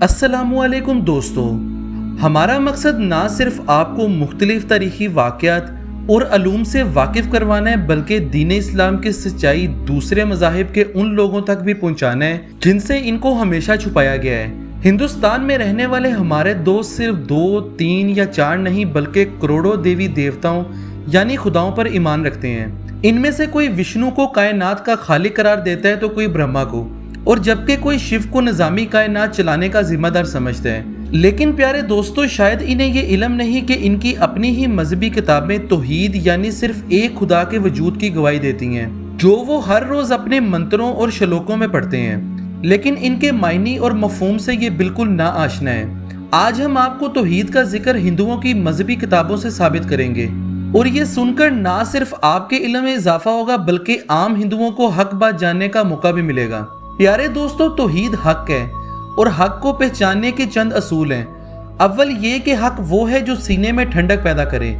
अस्सलामुअलैकुम दोस्तों, हमारा मकसद ना सिर्फ आपको मुख्तलिफ तारीखी वाक़यात और अलूम से वाकिफ़ करवाना है, बल्कि दीन इस्लाम की सच्चाई दूसरे मज़ाहिब के उन लोगों तक भी पहुँचाना है जिनसे इनको हमेशा छुपाया गया है। हिंदुस्तान में रहने वाले हमारे दोस्त सिर्फ 2, 3 या 4 नहीं बल्कि करोड़ों देवी देवताओं यानी खुदाओं पर ईमान रखते हैं। इनमें से कोई विष्णु को कायनात का खालिक करार देता है तो कोई ब्रह्मा को, और जबकि कोई शिव को निज़ामी कायनात चलाने का जिम्मेदार समझता है। लेकिन प्यारे दोस्तों, शायद इन्हें ये इल्म नहीं कि इनकी अपनी ही मजहबी किताबें तौहीद यानी सिर्फ एक खुदा के वजूद की गवाही देती हैं, जो वो हर रोज अपने मंत्रों और शलोकों में पढ़ते हैं। लेकिन इनके मायनी और मफहूम से ये बिल्कुल ना आशना है। आज हम आपको तौहीद का जिक्र हिंदुओं की मजहबी किताबों से साबित करेंगे, और ये सुनकर ना सिर्फ आपके इल्म में इजाफा होगा बल्कि आम हिंदुओं को हक बात जानने का मौका भी मिलेगा। प्यारे दोस्तों, तौहीद हक है, और हक को पहचानने के चंद असूल हैं। अव्वल ये कि हक वो है जो सीने में ठंडक पैदा करे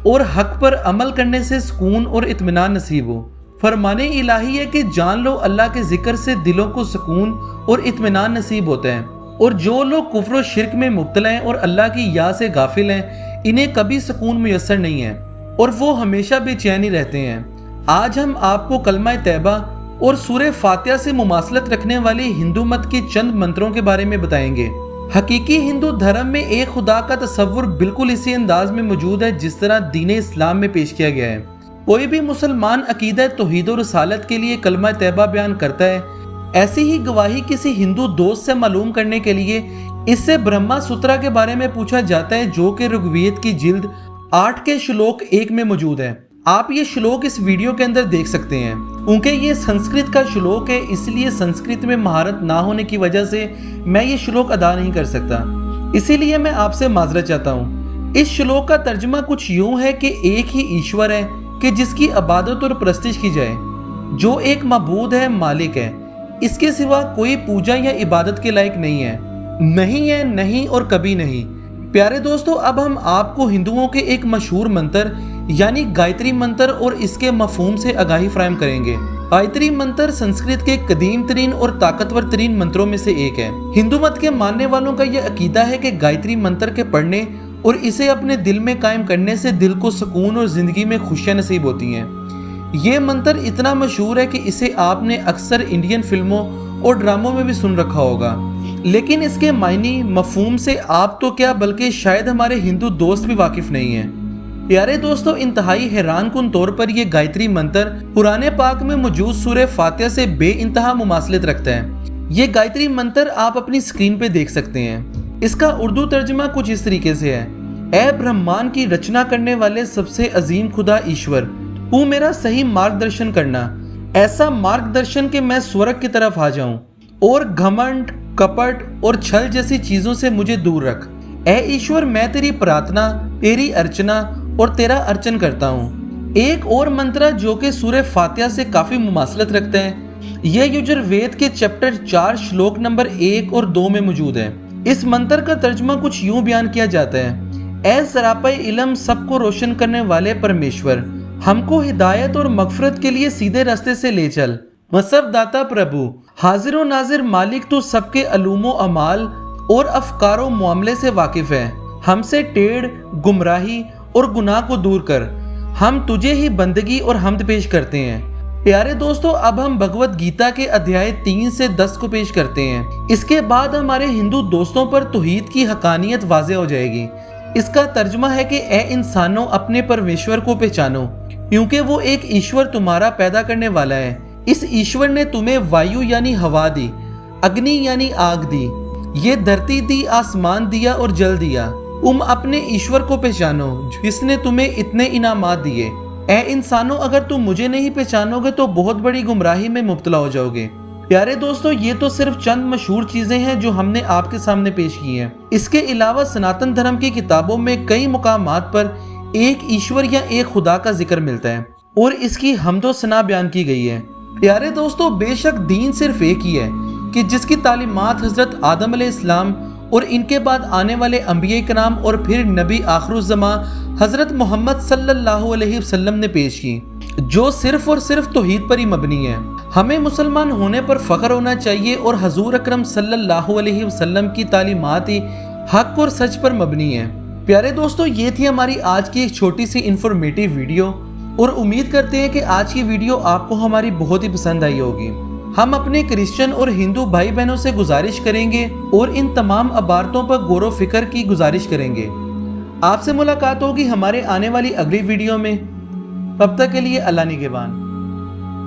और हक पर अमल करने से सुकून और इत्मीनान नसीब हो। फरमाने इलाही है कि जान लो अल्लाह के जिक्र से दिलों को सुकून और इत्मीनान नसीब होता है, और जो लोग कुफ्र और शिर्क में मुब्तला हैं और अल्लाह की याद से गाफिल हैं, इन्हें कभी सुकून मुयस्सर नहीं है और वो हमेशा बेचैन ही रहते हैं। आज हम आपको कलमा तैबा और सूरह फातिहा से मुमासलत रखने वाली हिंदू मत के चंद मंत्रों के बारे में बताएंगे। हकीकी हिंदू धर्म में एक खुदा का तस्वुर बिल्कुल इसी अंदाज में मौजूद है जिस तरह दीन इस्लाम में पेश किया गया है। कोई भी मुसलमान अकीदा तौहीद और रसालत के लिए कलमा तैबा बयान करता है। ऐसी ही गवाही किसी हिंदू दोस्त से मालूम करने के लिए इससे ब्रह्मा सूत्रा के बारे में पूछा जाता है, जो कि ऋग्वेद की जिल्द 8 के श्लोक 1 में मौजूद है। आप ये श्लोक इस वीडियो के अंदर देख सकते हैं। क्योंकि ये संस्कृत का श्लोक है, इसलिए संस्कृत में महारत ना होने की वजह से मैं ये श्लोक अदा नहीं कर सकता, इसीलिए मैं आपसे माजरत चाहता हूँ। इस श्लोक का तर्जुमा कुछ यूं है कि एक ही ईश्वर है कि जिसकी इबादत और प्रस्तिश की जाए, जो एक मबूद है, मालिक है। इसके सिवा कोई पूजा या इबादत के लायक नहीं है, नहीं और कभी नहीं। प्यारे दोस्तों, अब हम आपको हिंदुओं के एक मशहूर मंत्र यानी गायत्री मंत्र और इसके मफहूम से आगाही फराहम करेंगे। गायत्री मंत्र संस्कृत के कदीम तरीन और ताकतवर तरीन मंत्रों में से एक है। हिंदू मत के मानने वालों का यह अकीदा है कि गायत्री मंत्र के पढ़ने और इसे अपने दिल में कायम करने से दिल को सुकून और जिंदगी में खुशियां नसीब होती हैं। ये मंत्र इतना मशहूर है कि इसे आपने अक्सर इंडियन फिल्मों और ड्रामों में भी सुन रखा होगा, लेकिन इसके मायनी मफहूम से आप तो क्या बल्कि शायद हमारे हिंदू दोस्त भी वाकिफ नहीं है। प्यारे दोस्तों, इंतहाई हैरान कुन तौर पर यह गायत्री मंत्र कुरान पाक में मौजूद सूरह फातिहा से बेइंतहा मुमासलत रखता है। ये गायत्री मंत्र आप अपनी स्क्रीन पे देख सकते हैं। इसका उर्दू तर्जुमा कुछ इस तरीके से है। ऐ ब्रह्मांड की रचना करने वाले सबसे अजीम खुदा ईश्वर, तू मेरा सही मार्गदर्शन करना, ऐसा मार्गदर्शन कि मैं स्वर्ग की तरफ आ जाऊं, और घमंड, कपट और छल जैसी चीजों से मुझे दूर रख। ऐ ईश्वर, मैं तेरी प्रार्थना, तेरी अर्चना और तेरा अर्चन करता हूँ। एक और मंत्र जो कि सूरह फातिहा से काफी मुमासलत रखते हैं, यह यजुर्वेद के चैप्टर 4 श्लोक नंबर 1 और 2 में मौजूद है। इस मंत्र का तर्जुमा कुछ यूं बयान किया जाता है। ऐ सरापा इल्म, सबको रोशन करने वाले परमेश्वर, हमको हिदायत और मगफरत के लिए सीधे रास्ते से ले चल। मसब दाता प्रभु, हाजिर नाजिर मालिक, तो सबके अलूमो अमाल और अफकारो मामले से वाकिफ है। हमसे टेढ़, गुमराही और गुनाह को दूर कर। हम तुझे ही बंदगी और हमद पेश करते हैं। प्यारे दोस्तों, अब हम भगवत गीता के अध्याय 3 से 10 को पेश करते हैं। इसके बाद हमारे हिंदू दोस्तों पर तौहीद की हकानियत वाज़ेह हो जाएगी। इसका तर्जुमा है कि ए इंसानों, अपने परमेश्वर को पहचानो, क्योंकि वो एक ईश्वर तुम्हारा पैदा करने वाला है। इस ईश्वर ने तुम्हें वायु यानी हवा दी, अग्नि यानी आग दी, ये धरती दी, आसमान दिया और जल दिया। तुम अपने ईश्वर को पहचानो जिसने तुम्हें इतने इनामात दिए। ऐ इंसानों, अगर तुम मुझे नहीं पहचानोगे तो बहुत बड़ी गुमराही में मुब्तला हो जाओगे। प्यारे दोस्तों, ये तो सिर्फ चंद मशहूर चीजें हैं जो हमने आपके सामने पेश की हैं। इसके अलावा सनातन धर्म की किताबों में कई मुकामात पर एक ईश्वर या एक खुदा का जिक्र मिलता है और इसकी हम्दो सना बयान की गई है। प्यारे दोस्तों, बेशक दीन सिर्फ एक ही है कि जिसकी तालीमात हजरत आदम अलैहिस्सलाम और इनके बाद आने वाले अंबिया कराम और फिर नबी आखिरुज़्ज़मा हजरत मोहम्मद सल्लल्लाहु अलैहि वसल्लम ने पेश की, जो सिर्फ और सिर्फ तौहीद पर ही मबनी है। ہمیں مسلمان ہونے پر فخر ہونا چاہیے اور حضور اکرم صلی اللہ علیہ وسلم کی تعلیمات ہی حق اور سچ پر مبنی ہیں۔ پیارے دوستو، یہ تھی ہماری آج کی ایک چھوٹی سی انفارمیٹیو ویڈیو، اور امید کرتے ہیں کہ آج کی ویڈیو آپ کو ہماری بہت ہی پسند آئی ہوگی۔ ہم اپنے کرسچن اور ہندو بھائی بہنوں سے گزارش کریں گے اور ان تمام عبارتوں پر غور و فکر کی گزارش کریں گے۔ آپ سے ملاقات ہوگی ہمارے آنے والی اگلی ویڈیو میں۔ تب تک کے لیے اللہ نگہبان۔